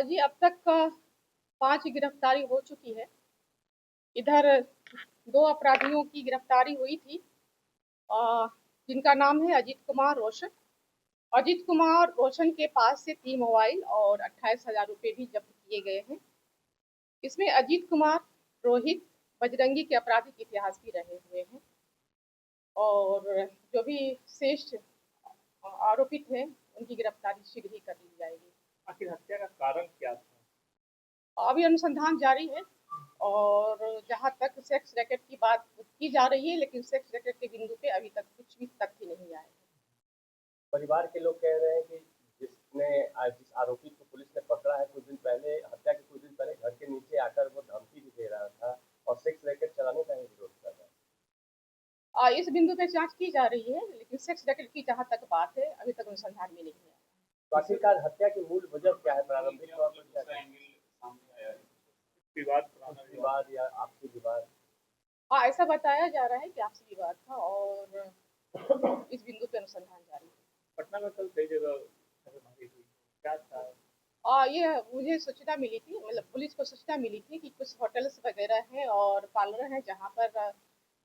जी अब तक 5 गिरफ्तारी हो चुकी है। इधर 2 अपराधियों की गिरफ्तारी हुई थी, जिनका नाम है अजीत कुमार रोशन। अजीत कुमार रोशन के पास से 3 मोबाइल और 28,000 रुपये भी जब्त किए गए हैं। इसमें अजीत कुमार, रोहित, बजरंगी के आपराधिक इतिहास भी रहे हुए हैं और जो भी शेष आरोपित हैं उनकी गिरफ्तारी शीघ्र ही कर ली जाएगी। आखिर हत्या का कारण क्या था? अभी अनुसंधान जारी है और जहाँ तक सेक्स रैकेट की बात की जा रही है, लेकिन सेक्स रैकेट के बिंदु पे अभी तक कुछ भी तथ्य नहीं आए। परिवार के लोग कह रहे हैं कि जिस आरोपी को पुलिस ने पकड़ा है, कुछ दिन पहले हत्या के कुछ दिन पहले घर के नीचे आकर वो धमकी भी दे रहा था और सेक्स रैकेट चलाने का ही विरोध कर रहा था। इस बिंदु पे जांच की जा रही है, लेकिन सेक्स रैकेट की जहाँ तक बात है अभी तक अनुसंधान में नहीं है। तो आखिरकार हत्या की मूल वजह क्या है? प्रारंभिक तौर पर क्या विवाद या आपसी विवाद? हाँ, ऐसा बताया जा रहा है कि आपसी विवाद था और इस बिंदु पे अनुसंधान जारी है। पटना में कल कई जगह छापेमारी हुई, क्या था? ये मुझे सूचना मिली थी, मतलब पुलिस को सूचना मिली थी कि कुछ होटल्स वगैरह हैं और पार्लर हैं जहाँ पर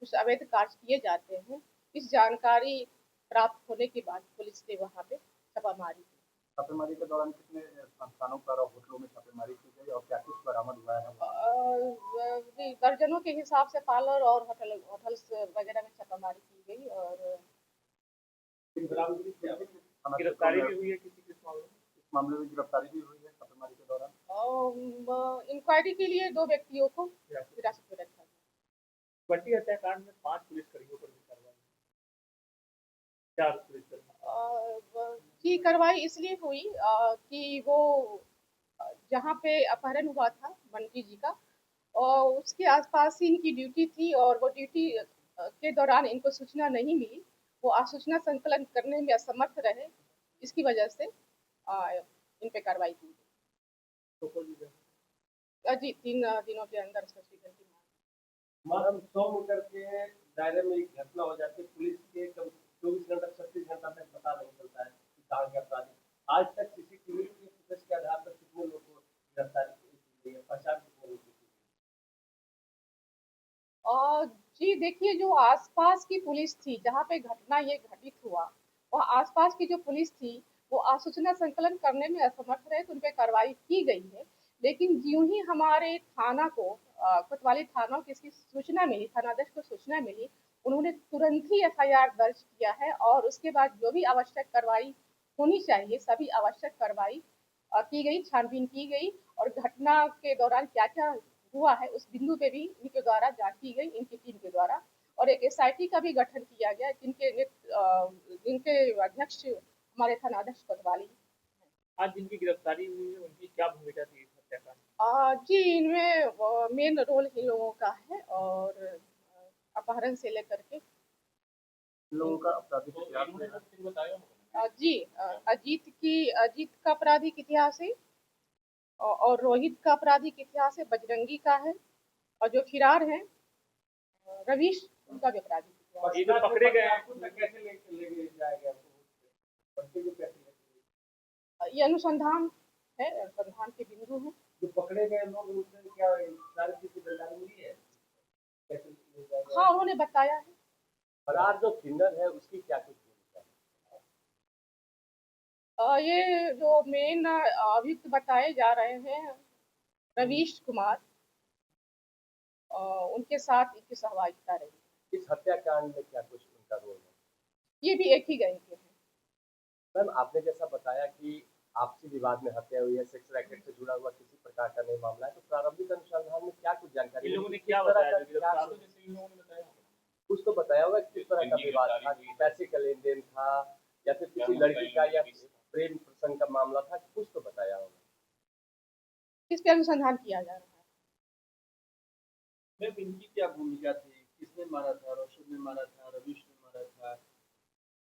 कुछ अवैध कार्य किए जाते हैं। इस जानकारी प्राप्त होने के बाद पुलिस ने वहाँ पे छापामारी की। छापेमारी के दौरान कितने स्थानों पर और होटलों में छापेमारी की गई और क्या कुछ बरामद हुआ है? दर्जनों के हिसाब से पार्लर और होटल्स वगैरह में छापामारी की गई और गिरफ्तारी भी हुई है किसी के इस मामले में गिरफ्तारी भी हुई है छापेमारी के दौरान। इंक्वायरी के लिए 2 व्यक्तियों को हिरासत में रखा गया। बंटी हत्याकांड में 5 पुलिसकर्मियों पर भी कार्रवाई, 4 पुलिसकर्मी की कार्रवाई इसलिए हुई कि वो जहाँ पे अपहरण हुआ था बंटी जी का और उसके आसपास ही इनकी ड्यूटी थी और वो ड्यूटी के दौरान इनको सूचना नहीं मिली। वो सूचना संकलन करने में असमर्थ रहे, इसकी वजह से इन पे कार्रवाई की गई। जी 3 दिनों के अंदर स्पष्टीकरण की मालूम 100 मीटर के दायरे में एक घटना हो जाती है, पुलिस के 24 घंटा 36 घंटा तक पता नहीं चलता है कि कहाँ के अपराधी। आज तक सीसीटीवी की फुटेज के आधार पर कितने लोगों को गिरफ्तार की गई है, पहचान कितने लोगों की? जी देखिए, जो आसपास की पुलिस थी जहाँ पे घटना ये घटित हुआ, वहाँ आसपास की जो पुलिस थी वो सूचना संकलन करने में असमर्थ रहे, तो उन पे कार्रवाई की गई है। लेकिन ज्यों ही हमारे थाना को कोतवाली थाना को इसकी सूचना मिली, थानाध्यक्ष को सूचना मिली, उन्होंने तुरंत ही एफआईआर दर्ज किया है और उसके बाद जो भी आवश्यक कार्रवाई होनी चाहिए सभी आवश्यक कार्रवाई की गई, छानबीन की गई और घटना के दौरान क्या क्या हुआ है उस बिंदु पे भी इनके द्वारा जांच की गई, इनकी टीम के द्वारा। और एक एसआईटी का भी गठन किया गया जिनके अध्यक्ष हमारे थानाध्यक्ष कोतवाली। आज जिनकी गिरफ्तारी हुई है उनकी क्या भूमिका थी इस हत्याकांड? जी इनमें मेन रोल इन लोगों का है और अपहरण से लेकर के लोगों का आपराधिक इतिहास जी अजीत का आपराधिक इतिहास है और रोहित का आपराधिक इतिहास है, बजरंगी का है और जो फिरार है रवीश उनका भी आपराधिक इतिहास। ये जो पकड़े गए हैं कैसे लेके जाया गया? ये अनुसंधान है, अनुसंधान के बिंदु हैं। जो पकड़े गए लोग उनसे क्या सारी चीज की जानकारी मिली है? कैसे ले जाया गया? हाँ, उन्होंने बताया है। फरार जो किन्नर है उसकी क्या कुछ भूमिका है? ये जो मेन अभियुक्त बताए जा रहे हैं रवीश कुमार, उनके साथ इनकी सहभागिता रही। इस हत्याकांड में क्या कुछ उनका रोल है? ये भी एक ही गैंग के हैं। मैम आपने जैसा बताया कि आपसी विवाद में हत्या हुई है, सेक्स रैकेट से जुड़ा हुआ किसी प्रकार का नहीं मामला है, तो प्रारंभिक अनुसंधान में क्या कुछ जानकारी? इन लोगों ने क्या बताया? कुछ तो बताया होगा किस तरह का विवाद था, पैसे का लेन देन था या फिर किसी लड़की का या प्रेम प्रसंग का मामला था, कुछ तो बताया होगा। इस पे अनुसंधान किया जा रहा है। मैम इनकी क्या भूमिका थी? किसने मारा था? रोशन ने मारा था? रवीश ने मारा था?